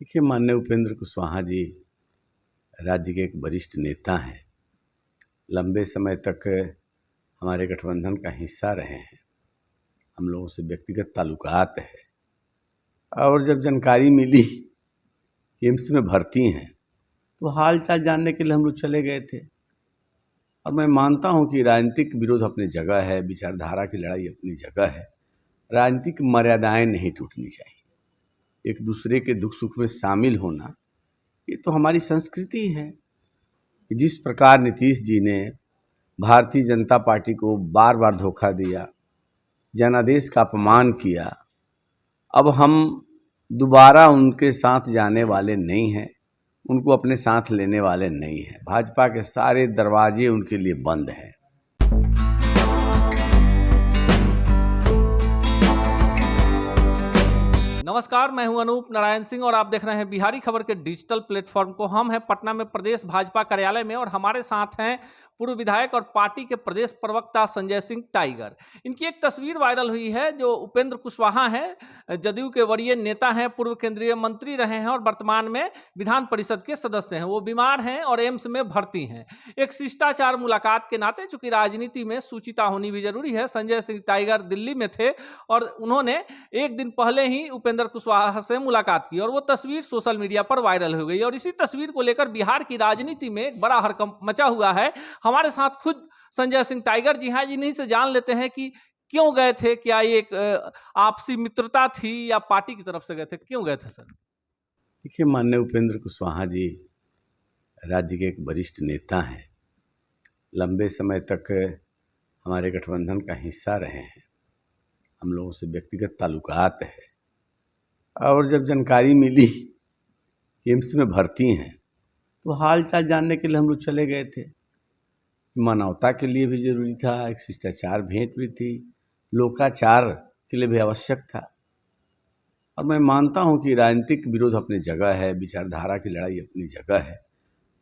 देखिए, माननीय उपेंद्र कुशवाहा जी राज्य के एक वरिष्ठ नेता हैं। लंबे समय तक हमारे गठबंधन का हिस्सा रहे हैं। हम लोगों से व्यक्तिगत ताल्लुकात है। और जब जानकारी मिली कि एम्स में भर्ती हैं तो हाल चाल जानने के लिए हम लोग चले गए थे। और मैं मानता हूं कि राजनीतिक विरोध अपनी जगह है, विचारधारा की लड़ाई अपनी जगह है। राजनीतिक मर्यादाएं नहीं टूटनी चाहिए। एक दूसरे के दुख सुख में शामिल होना ये तो हमारी संस्कृति है। जिस प्रकार नीतीश जी ने भारतीय जनता पार्टी को बार बार धोखा दिया, जनादेश का अपमान किया, अब हम दोबारा उनके साथ जाने वाले नहीं हैं, उनको अपने साथ लेने वाले नहीं हैं। भाजपा के सारे दरवाजे उनके लिए बंद हैं। नमस्कार, मैं हूं अनूप नारायण सिंह और आप देख रहे हैं बिहारी खबर के डिजिटल प्लेटफॉर्म को। हम हैं पटना में प्रदेश भाजपा कार्यालय में और हमारे साथ हैं पूर्व विधायक और पार्टी के प्रदेश प्रवक्ता संजय सिंह टाइगर। इनकी एक तस्वीर वायरल हुई है जो उपेंद्र कुशवाहा हैं, जदयू के वरीय नेता हैं, पूर्व केंद्रीय मंत्री रहे हैं और वर्तमान में विधान परिषद के सदस्य हैं। वो बीमार हैं और एम्स में भर्ती हैं। एक शिष्टाचार मुलाकात के नाते, चूंकि राजनीति में सुचिता होनी भी जरूरी है, संजय सिंह टाइगर दिल्ली में थे और उन्होंने एक दिन पहले ही उपेंद्र कुशवाहा से मुलाकात की और वो तस्वीर सोशल मीडिया पर वायरल हो गई। और इसी तस्वीर को लेकर बिहार की राजनीति में एक बड़ा हड़कंप मचा हुआ है। हमारे साथ खुद संजय सिंह टाइगर जी हैं। इन्हीं से जान लेते हैं कि क्यों गए थे, क्या ये एक आपसी मित्रता थी या पार्टी की तरफ से गए थे, क्यों गए थे सर? देखिए, माननीय उपेंद्र कुशवाहा जी राज्य के एक वरिष्ठ नेता हैं। लंबे समय तक हमारे गठबंधन का हिस्सा रहे हैं। हम लोगों से व्यक्तिगत ताल्लुकात है। और जब जानकारी मिली कि एम्स में भर्ती हैं तो हाल चाल जानने के लिए हम लोग चले गए थे। मानवता के लिए भी जरूरी था, एक शिष्टाचार भेंट भी थी, लोकाचार के लिए भी आवश्यक था। और मैं मानता हूं कि राजनीतिक विरोध अपनी जगह है, विचारधारा की लड़ाई अपनी जगह है।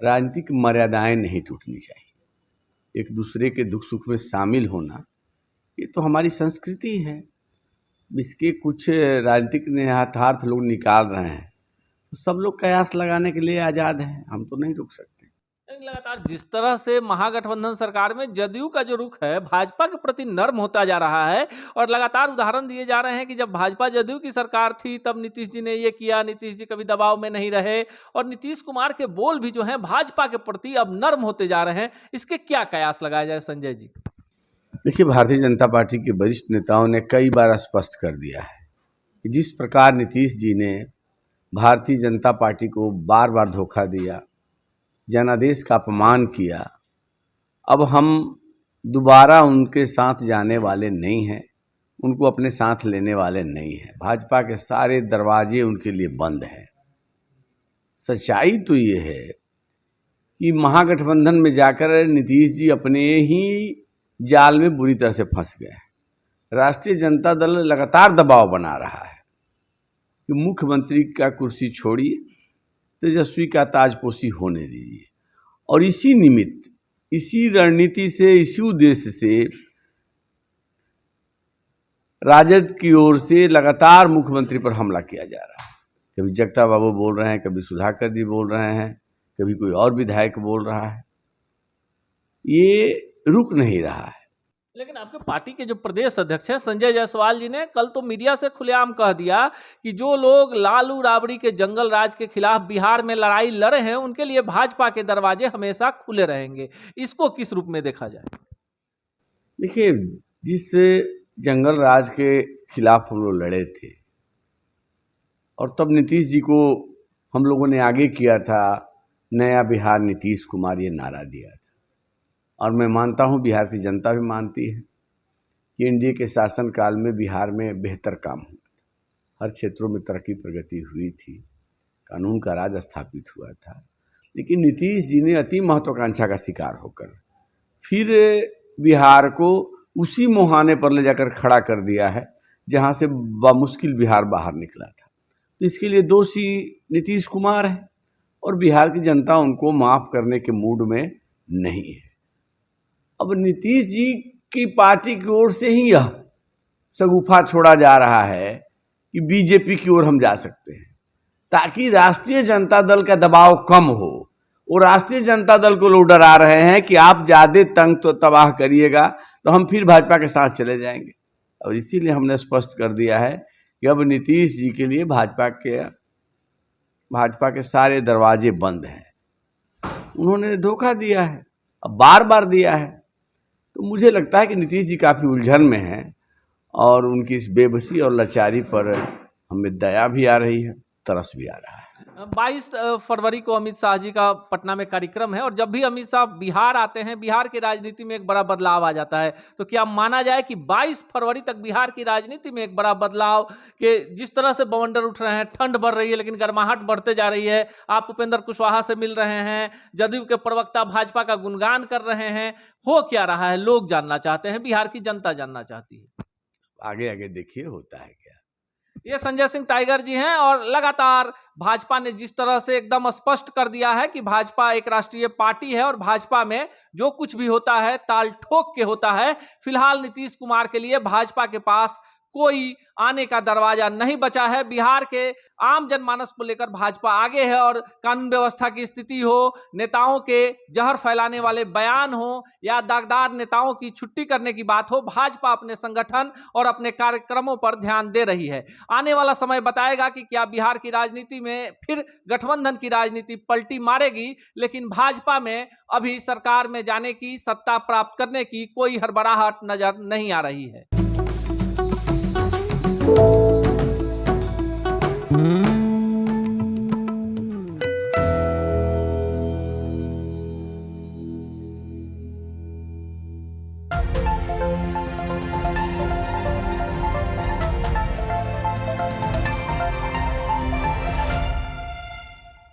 राजनीतिक मर्यादाएं नहीं टूटनी चाहिए। एक दूसरे के दुख सुख में शामिल होना ये तो हमारी संस्कृति है। इसके कुछ राजनीतिक निहितार्थ लोग निकाल रहे हैं तो सब लोग कयास लगाने के लिए आज़ाद हैं, हम तो नहीं रोक सकते। लगातार जिस तरह से महागठबंधन सरकार में जदयू का जो रुख है भाजपा के प्रति नर्म होता जा रहा है और लगातार उदाहरण दिए जा रहे हैं कि जब भाजपा जदयू की सरकार थी तब नीतीश जी ने ये किया, नीतीश जी कभी दबाव में नहीं रहे और नीतीश कुमार के बोल भी जो हैं भाजपा के प्रति अब नर्म होते जा रहे हैं। इसके क्या कयास लगाया जाए संजय जी? देखिए, भारतीय जनता पार्टी के वरिष्ठ नेताओं ने कई बार स्पष्ट कर दिया है कि जिस प्रकार नीतीश जी ने भारतीय जनता पार्टी को बार बार धोखा दिया, जनादेश का अपमान किया, अब हम दोबारा उनके साथ जाने वाले नहीं हैं, उनको अपने साथ लेने वाले नहीं हैं। भाजपा के सारे दरवाजे उनके लिए बंद हैं। सच्चाई तो ये है कि महागठबंधन में जाकर नीतीश जी अपने ही जाल में बुरी तरह से फंस गए। राष्ट्रीय जनता दल लगातार दबाव बना रहा है कि मुख्यमंत्री का कुर्सी छोड़िए, तेजस्वी का ताजपोशी होने दीजिए। और इसी निमित्त, इसी रणनीति से, इसी उद्देश्य से राजद की ओर से लगातार मुख्यमंत्री पर हमला किया जा रहा है। कभी जगता बाबू बोल रहे हैं, कभी सुधाकर जी बोल रहे हैं, कभी कोई और विधायक बोल रहा है। ये रुक नहीं रहा है। लेकिन आपके पार्टी के जो प्रदेश अध्यक्ष हैं संजय जायसवाल जी ने कल तो मीडिया से खुलेआम कह दिया कि जो लोग लालू राबड़ी के जंगल राज के खिलाफ बिहार में लड़ाई लड़े हैं उनके लिए भाजपा के दरवाजे हमेशा खुले रहेंगे। इसको किस रूप में देखा जाए? देखिए, जिस जंगल राज के खिलाफ हम लोग लड़े थे और तब नीतीश जी को हम लोगों ने आगे किया था, नया बिहार नीतीश कुमार, ये नारा दिया था। और मैं मानता हूँ, बिहार की जनता भी मानती है कि एनडीए के शासनकाल में बिहार में बेहतर काम हुआ। हर क्षेत्रों में तरक्की प्रगति हुई थी, कानून का राज स्थापित हुआ था। लेकिन नीतीश जी ने अति महत्वाकांक्षा का शिकार होकर फिर बिहार को उसी मुहाने पर ले जाकर खड़ा कर दिया है जहाँ से बामुश्किल बिहार बाहर निकला था। तो इसके लिए दोषी नीतीश कुमार है और बिहार की जनता उनको माफ़ करने के मूड में नहीं है। अब नीतीश जी की पार्टी की ओर से ही यह शगुफा छोड़ा जा रहा है कि बीजेपी की ओर हम जा सकते हैं। ताकि राष्ट्रीय जनता दल का दबाव कम हो। वो राष्ट्रीय जनता दल को लोग डरा रहे हैं कि आप ज़्यादा तंग तो तबाह करिएगा तो हम फिर भाजपा के साथ चले जाएंगे। और इसीलिए हमने स्पष्ट कर दिया है कि अब नीतीश जी के लिए भाजपा के सारे दरवाजे बंद हैं। उन्होंने धोखा दिया है, अब बार बार दिया है। तो मुझे लगता है कि नीतीश जी काफ़ी उलझन में हैं और उनकी इस बेबसी और लाचारी पर हमें दया भी आ रही है, तरस भी आ रहा है। 22 फरवरी को अमित शाह जी का पटना में कार्यक्रम है और जब भी अमित शाह बिहार आते हैं, बिहार की राजनीति में एक बड़ा बदलाव आ जाता है। तो क्या माना जाए कि 22 फरवरी तक बिहार की राजनीति में एक बड़ा बदलाव, कि जिस तरह से बवंडर उठ रहे हैं, ठंड बढ़ रही है लेकिन गर्माहट बढ़ते जा रही है, आप उपेंद्र कुशवाहा से मिल रहे हैं, जदयू के प्रवक्ता भाजपा का गुणगान कर रहे हैं, हो क्या रहा है? लोग जानना चाहते हैं, बिहार की जनता जानना चाहती है। आगे आगे देखिए होता है क्या। ये संजय सिंह टाइगर जी हैं और लगातार भाजपा ने जिस तरह से एकदम स्पष्ट कर दिया है कि भाजपा एक राष्ट्रीय पार्टी है और भाजपा में जो कुछ भी होता है ताल ठोक के होता है। फिलहाल नीतीश कुमार के लिए भाजपा के पास कोई आने का दरवाजा नहीं बचा है। बिहार के आम जनमानस को लेकर भाजपा आगे है और कानून व्यवस्था की स्थिति हो, नेताओं के जहर फैलाने वाले बयान हो या दागदार नेताओं की छुट्टी करने की बात हो, भाजपा अपने संगठन और अपने कार्यक्रमों पर ध्यान दे रही है। आने वाला समय बताएगा कि क्या बिहार की राजनीति में फिर गठबंधन की राजनीति पलटी मारेगी, लेकिन भाजपा में अभी सरकार में जाने की, सत्ता प्राप्त करने की कोई हड़बड़ाहट नजर नहीं आ रही है।